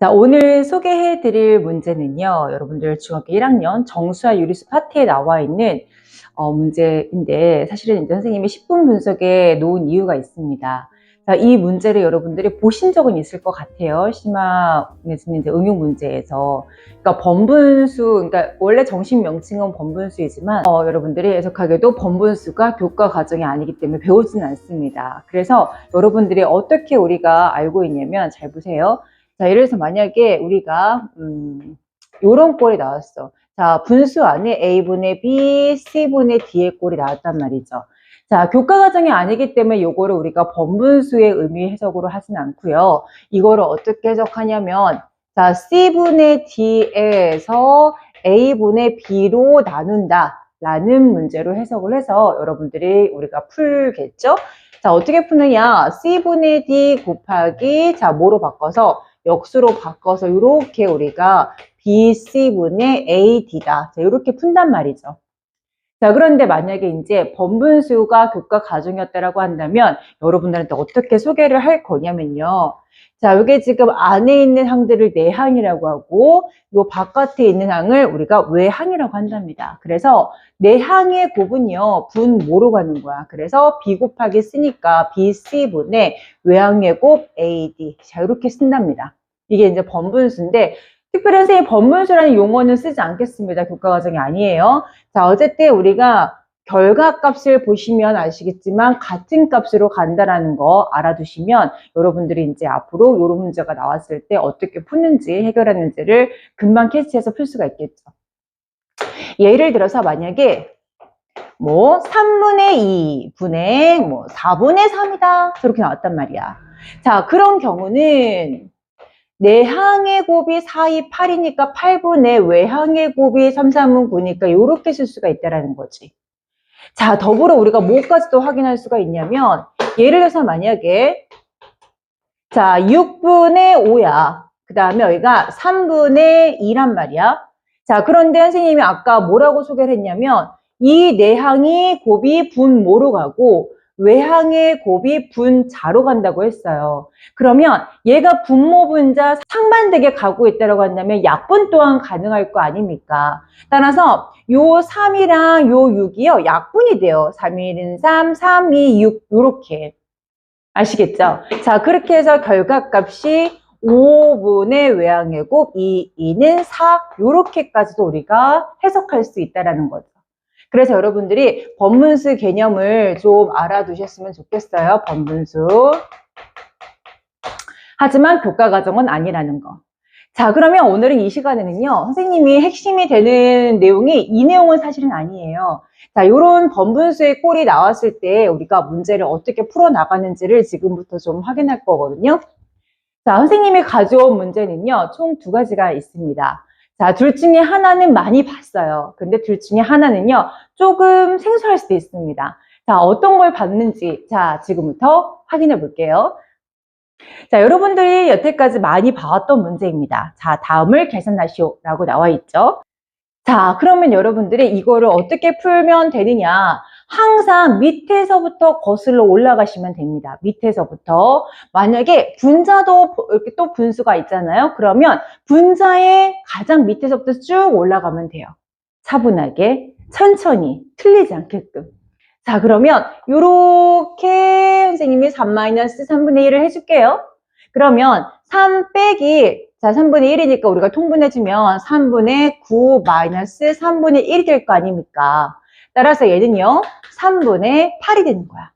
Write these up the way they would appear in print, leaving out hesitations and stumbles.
자, 오늘 소개해 드릴 문제는요, 여러분들 중학교 1학년 정수와 유리수 파트에 나와 있는 문제인데, 사실은 이제 선생님이 10분 분석에 놓은 이유가 있습니다. 자, 이 문제를 여러분들이 보신 적은 있을 것 같아요. 심화에서는 이제 응용 문제에서. 그러니까 번분수, 그러니까 원래 정식 명칭은 번분수이지만, 여러분들이 해석하기에도 번분수가 교과 과정이 아니기 때문에 배우지는 않습니다. 그래서 여러분들이 어떻게 우리가 알고 있냐면, 잘 보세요. 자, 예를 들어서 만약에 우리가 요런 꼴이 나왔어. 자, 분수 안에 A분의 B, C분의 D의 꼴이 나왔단 말이죠. 자, 교과 과정이 아니기 때문에 요거를 우리가 번분수의 의미 해석으로 하진 않고요. 이거를 어떻게 해석하냐면, 자, C분의 D에서 A분의 B로 나눈다 라는 문제로 해석을 해서 여러분들이 우리가 풀겠죠? 자, 어떻게 푸느냐? C분의 D 곱하기, 자, 뭐로 바꿔서? 역수로 바꿔서 이렇게 우리가 BC분의 AD다. 자, 이렇게 푼단 말이죠. 자, 그런데 만약에 이제 번분수가 교과 과정이었다라고 한다면 여러분들한테 어떻게 소개를 할 거냐면요. 자, 이게 지금 안에 있는 항들을 내항이라고 하고 요 바깥에 있는 항을 우리가 외항이라고 한답니다. 그래서 내항의 곱은요, 분 뭐로 가는 거야? 그래서 B 곱하기 쓰니까 BC분의 외항의 곱 AD. 자, 이렇게 쓴답니다. 이게 이제 번분수인데 특별히 선생님 번분수라는 용어는 쓰지 않겠습니다. 교과 과정이 아니에요. 자, 어쨌든 우리가 결과값을 보시면 아시겠지만 같은 값으로 간다라는 거 알아두시면 여러분들이 이제 앞으로 이런 문제가 나왔을 때 어떻게 푸는지 해결하는지를 금방 캐치해서 풀 수가 있겠죠. 예를 들어서 만약에 뭐 3분의 2분의 뭐 4분의 3이다 저렇게 나왔단 말이야. 자, 그런 경우는 내항의 곱이 4, 2, 8이니까 8분의 외항의 곱이 3, 3은 9니까 이렇게 쓸 수가 있다라는 거지. 자, 더불어 우리가 뭐까지도 확인할 수가 있냐면 예를 들어서 만약에 자 6분의 5야. 그 다음에 여기가 3분의 2란 말이야. 자, 그런데 선생님이 아까 뭐라고 소개를 했냐면 이 내항이 곱이 분 뭐로 가고 외항의 곱이 분자로 간다고 했어요. 그러면 얘가 분모 분자 상반되게 가고 있다고 한다면 약분 또한 가능할 거 아닙니까? 따라서 요 3이랑 요 6이요 약분이 돼요. 3, 1은 3, 3, 2, 6 요렇게 아시겠죠? 자, 그렇게 해서 결과값이 5분의 외항의 곱 2는 4 요렇게까지도 우리가 해석할 수 있다는 거죠. 그래서 여러분들이 번분수 개념을 좀 알아두셨으면 좋겠어요. 번분수. 하지만 교과 과정은 아니라는 거. 자, 그러면 오늘은 이 시간에는요, 선생님이 핵심이 되는 내용이 이 내용은 사실은 아니에요. 자, 요런 번분수의 꼴이 나왔을 때 우리가 문제를 어떻게 풀어나가는지를 지금부터 좀 확인할 거거든요. 자, 선생님이 가져온 문제는요, 총 두 가지가 있습니다. 자, 둘 중에 하나는 많이 봤어요. 근데 둘 중에 하나는요, 조금 생소할 수도 있습니다. 자, 어떤 걸 봤는지, 자, 지금부터 확인해 볼게요. 자, 여러분들이 여태까지 많이 봐왔던 문제입니다. 자, 다음을 계산하시오 라고 나와 있죠. 자, 그러면 여러분들이 이거를 어떻게 풀면 되느냐. 항상 밑에서부터 거슬러 올라가시면 됩니다. 밑에서부터. 만약에 분자도 이렇게 또 분수가 있잖아요. 그러면 분자의 가장 밑에서부터 쭉 올라가면 돼요. 차분하게, 천천히, 틀리지 않게끔. 자, 그러면 요렇게 선생님이 3-3분의 1을 해줄게요. 그러면 3 빼기, 자, 3분의 1이니까 우리가 통분해주면 3분의 9 마이너스 3분의 1이 될 거 아닙니까? 따라서 얘는요, 3분의 8이 되는 거야.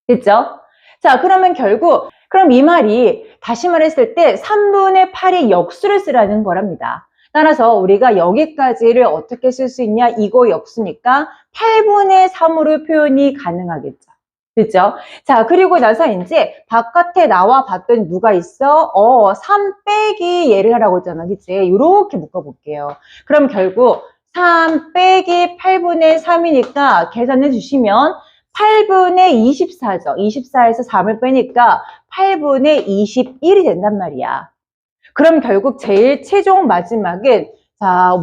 됐죠? 자, 그러면 결국, 그럼 이 말이 다시 말했을 때 3분의 8이 역수를 쓰라는 거랍니다. 따라서 우리가 여기까지를 어떻게 쓸 수 있냐? 이거 역수니까 8분의 3으로 표현이 가능하겠죠. 그죠? 자, 그리고 나서 이제 바깥에 나와 봤더니 누가 있어? 3 빼기 얘를 하라고 했잖아. 그치? 이렇게 묶어볼게요. 그럼 결국 3 빼기 8분의 3이니까 계산해 주시면 8분의 24죠. 24에서 3을 빼니까 8분의 21이 된단 말이야. 그럼 결국 제일 최종 마지막은 자,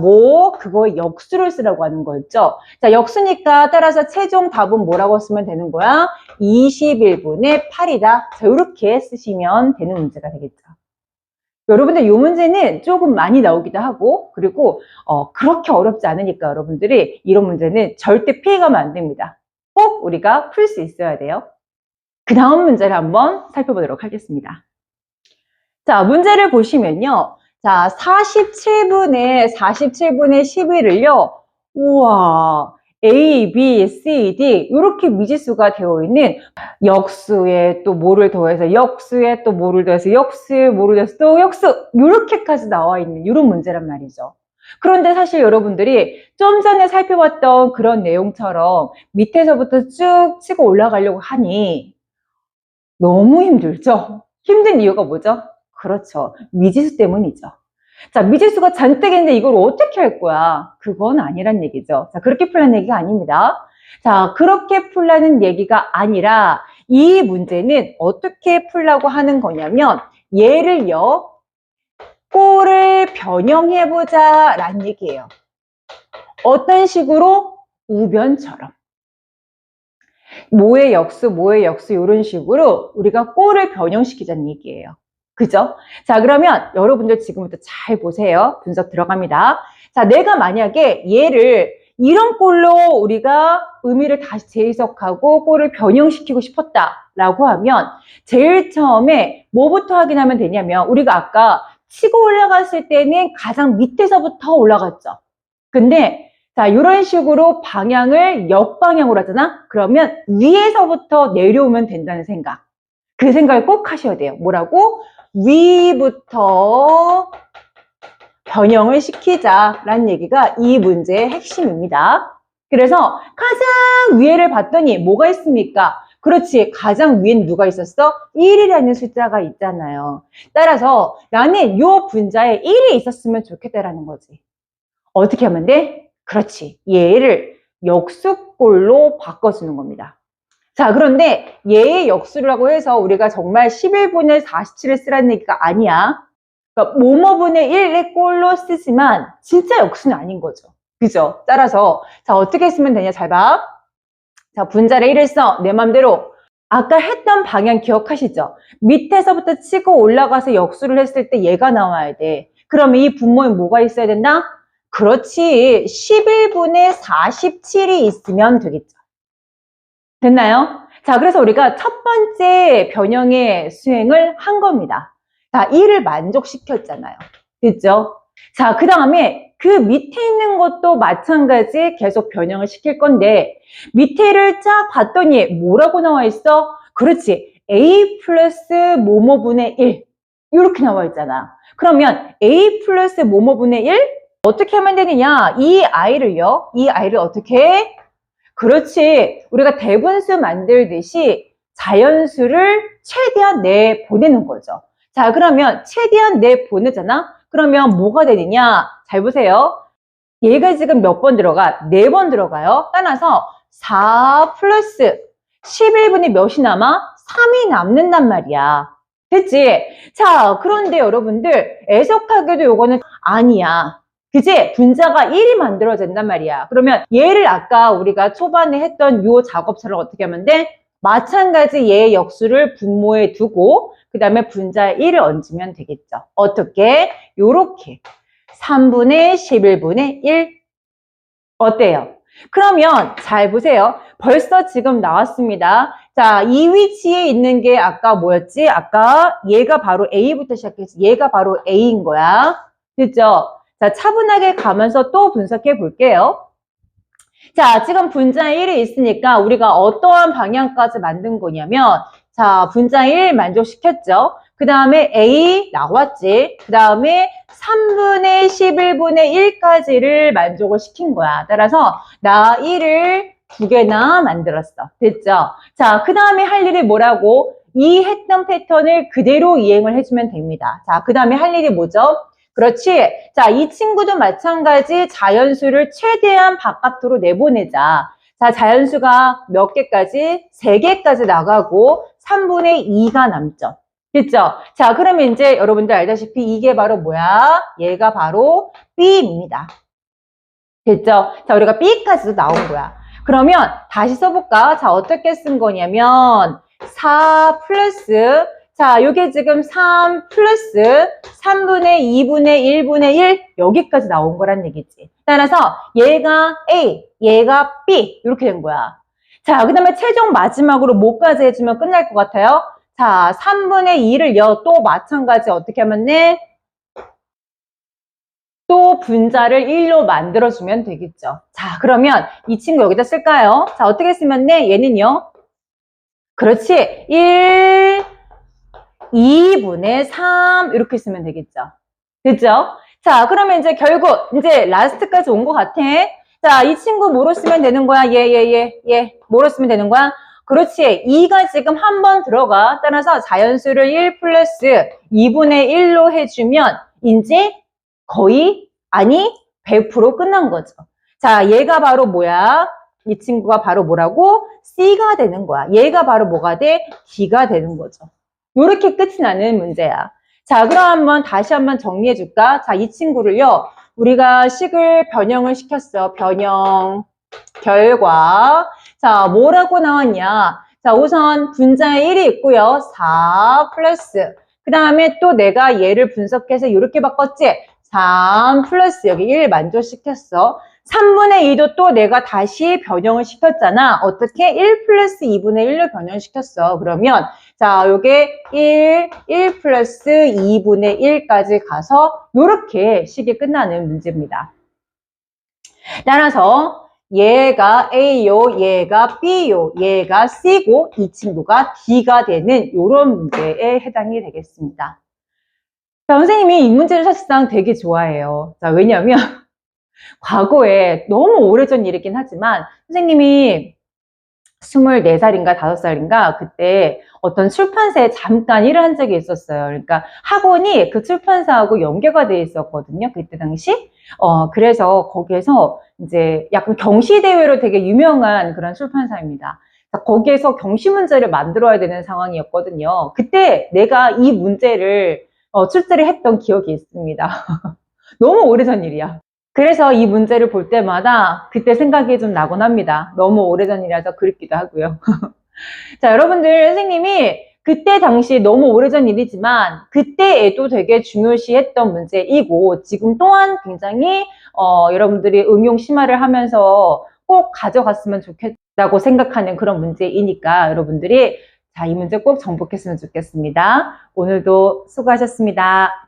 그거 역수를 쓰라고 하는 거였죠. 자, 역수니까 따라서 최종 답은 뭐라고 쓰면 되는 거야? 21분의 8이다. 자, 이렇게 쓰시면 되는 문제가 되겠죠. 여러분들 이 문제는 조금 많이 나오기도 하고, 그리고 그렇게 어렵지 않으니까 여러분들이 이런 문제는 절대 피해가면 안 됩니다. 꼭 우리가 풀 수 있어야 돼요. 그 다음 문제를 한번 살펴보도록 하겠습니다. 자, 문제를 보시면요. 자, 47분의 11을요. 우와, A, B, C, D 이렇게 미지수가 되어 있는 역수에 또 뭐를 더해서 역수에 또 뭐를 더해서 역수에 뭐를 더해서 또 역수 이렇게까지 나와 있는 이런 문제란 말이죠. 그런데 사실 여러분들이 좀 전에 살펴봤던 그런 내용처럼 밑에서부터 쭉 치고 올라가려고 하니 너무 힘들죠? 힘든 이유가 뭐죠? 그렇죠. 미지수 때문이죠. 자, 미지수가 잔뜩 있는데 이걸 어떻게 할 거야? 그건 아니란 얘기죠. 자, 그렇게 풀라는 얘기가 아닙니다. 자, 그렇게 풀라는 얘기가 아니라 이 문제는 어떻게 풀라고 하는 거냐면 얘를요, 꼴을 변형해보자 라는 얘기예요. 어떤 식으로? 우변처럼. 뭐의 역수, 뭐의 역수 이런 식으로 우리가 꼴을 변형시키자는 얘기예요. 그죠? 자, 그러면 여러분들 지금부터 잘 보세요. 분석 들어갑니다. 자, 내가 만약에 얘를 이런 꼴로 우리가 의미를 다시 재해석하고 꼴을 변형시키고 싶었다라고 하면 제일 처음에 뭐부터 확인하면 되냐면 우리가 아까 치고 올라갔을 때는 가장 밑에서부터 올라갔죠. 근데 자, 이런 식으로 방향을 역방향으로 하잖아? 그러면 위에서부터 내려오면 된다는 생각. 그 생각을 꼭 하셔야 돼요. 뭐라고? 위부터 변형을 시키자라는 얘기가 이 문제의 핵심입니다. 그래서 가장 위에를 봤더니 뭐가 있습니까? 그렇지. 가장 위엔 누가 있었어? 1이라는 숫자가 있잖아요. 따라서 나는 이 분자에 1이 있었으면 좋겠다라는 거지. 어떻게 하면 돼? 그렇지. 얘를 역수꼴로 바꿔주는 겁니다. 자, 그런데 얘의 역수라고 해서 우리가 정말 11분의 47을 쓰라는 얘기가 아니야. 그러니까 뭐뭐분의 1의 꼴로 쓰지만 진짜 역수는 아닌 거죠. 그죠? 따라서 자, 어떻게 쓰면 되냐? 잘 봐. 자, 분자를 1을 써. 내 맘대로. 아까 했던 방향 기억하시죠? 밑에서부터 치고 올라가서 역수를 했을 때 얘가 나와야 돼. 그러면 이 분모에 뭐가 있어야 된다? 그렇지. 11분의 47이 있으면 되겠죠. 됐나요? 자, 그래서 우리가 첫 번째 변형의 수행을 한 겁니다. 자, 1을 만족시켰잖아요. 됐죠? 자, 그 다음에 그 밑에 있는 것도 마찬가지 계속 변형을 시킬 건데 밑에를 쫙 봤더니 뭐라고 나와 있어? 그렇지. A 플러스 뭐뭐분의 1 이렇게 나와 있잖아. 그러면 A 플러스 뭐뭐분의 1 어떻게 하면 되느냐? 이 아이를 어떻게 해? 그렇지. 우리가 대분수 만들듯이 자연수를 최대한 내보내는 거죠. 자, 그러면 최대한 내보내잖아? 그러면 뭐가 되느냐? 잘 보세요. 얘가 지금 몇 번 들어가? 4번 들어가요. 따라서 4 플러스 11분이 몇이 남아? 3이 남는단 말이야. 됐지? 자, 그런데 여러분들 애석하게도 요거는 아니야. 그지? 분자가 1이 만들어진단 말이야. 그러면 얘를 아까 우리가 초반에 했던 요 작업처럼 어떻게 하면 돼? 마찬가지 얘의 역수를 분모에 두고 그 다음에 분자에 1을 얹으면 되겠죠. 어떻게? 요렇게 3분의 11분의 1 어때요? 그러면 잘 보세요. 벌써 지금 나왔습니다. 자, 이 위치에 있는 게 아까 뭐였지? 아까 얘가 바로 A부터 시작했지. 얘가 바로 A인 거야. 됐죠? 자, 차분하게 가면서 또 분석해 볼게요. 자, 지금 분자 1이 있으니까 우리가 어떠한 방향까지 만든 거냐면 자, 분자 1 만족시켰죠? 그 다음에 A 나왔지? 그 다음에 3분의 11분의 1까지를 만족을 시킨 거야. 따라서 나 1을 2개나 만들었어. 됐죠? 자, 그 다음에 할 일이 뭐라고? 이 했던 패턴을 그대로 이행을 해주면 됩니다. 자, 그 다음에 할 일이 뭐죠? 그렇지. 자, 이 친구도 마찬가지 자연수를 최대한 바깥으로 내보내자. 자, 자연수가 몇 개까지? 3개까지 나가고 3분의 2가 남죠. 됐죠? 자, 그러면 이제 여러분들 알다시피 이게 바로 뭐야? 얘가 바로 B입니다. 됐죠? 자, 우리가 B까지도 나온 거야. 그러면 다시 써볼까? 자, 어떻게 쓴 거냐면 4 플러스 자, 요게 지금 3 플러스 3분의 2분의 1분의 1 여기까지 나온 거란 얘기지. 따라서 얘가 A, 얘가 B 이렇게 된 거야. 자, 그 다음에 최종 마지막으로 뭐까지 해주면 끝날 것 같아요? 자, 3분의 2를 또 마찬가지 어떻게 하면 돼? 또 분자를 1로 만들어주면 되겠죠. 자, 그러면 이 친구 여기다 쓸까요? 자, 어떻게 쓰면 돼? 얘는요? 그렇지. 1, 2분의 3 이렇게 쓰면 되겠죠. 됐죠? 자, 그러면 이제 결국 이제 라스트까지 온 것 같아. 자, 이 친구 뭐로 쓰면 되는 거야? 얘. 뭐로 쓰면 되는 거야? 그렇지. 2가 지금 한 번 들어가. 따라서 자연수를 1 플러스 2분의 1로 해주면 이제 거의 아니 100% 끝난 거죠. 자, 얘가 바로 뭐야? 이 친구가 바로 뭐라고? C가 되는 거야. 얘가 바로 뭐가 돼? D가 되는 거죠. 이렇게 끝이 나는 문제야. 자, 그럼 한번 다시 한번 정리해 줄까? 자, 이 친구를요. 우리가 식을 변형을 시켰어. 변형 결과. 자, 뭐라고 나왔냐? 자, 우선 분자에 1이 있고요. 4 플러스. 그 다음에 또 내가 얘를 분석해서 이렇게 바꿨지? 3 플러스 여기 1 만족시켰어. 3분의 2도 또 내가 다시 변형을 시켰잖아. 어떻게? 1 플러스 2분의 1로 변형시켰어. 그러면 자, 요게 1 플러스 2분의 1까지 가서 요렇게 식이 끝나는 문제입니다. 따라서 얘가 A요, 얘가 B요, 얘가 C고 이 친구가 D가 되는 요런 문제에 해당이 되겠습니다. 자, 선생님이 이 문제를 사실상 되게 좋아해요. 자, 왜냐하면 과거에 너무 오래전 일이긴 하지만 선생님이 24살인가 5살인가 그때 어떤 출판사에 잠깐 일을 한 적이 있었어요. 그러니까 학원이 그 출판사하고 연계가 돼 있었거든요. 그때 당시. 그래서 거기에서 이제 약간 경시대회로 되게 유명한 그런 출판사입니다. 거기에서 경시 문제를 만들어야 되는 상황이었거든요. 그때 내가 이 문제를 출제를 했던 기억이 있습니다. 너무 오래전 일이야. 그래서 이 문제를 볼 때마다 그때 생각이 좀 나곤 합니다. 너무 오래전 일이라서 그립기도 하고요. 자, 여러분들 선생님이 그때 당시 너무 오래전 일이지만 그때에도 되게 중요시했던 문제이고 지금 또한 굉장히 여러분들이 응용 심화를 하면서 꼭 가져갔으면 좋겠다고 생각하는 그런 문제이니까 여러분들이 자, 이 문제 꼭 정복했으면 좋겠습니다. 오늘도 수고하셨습니다.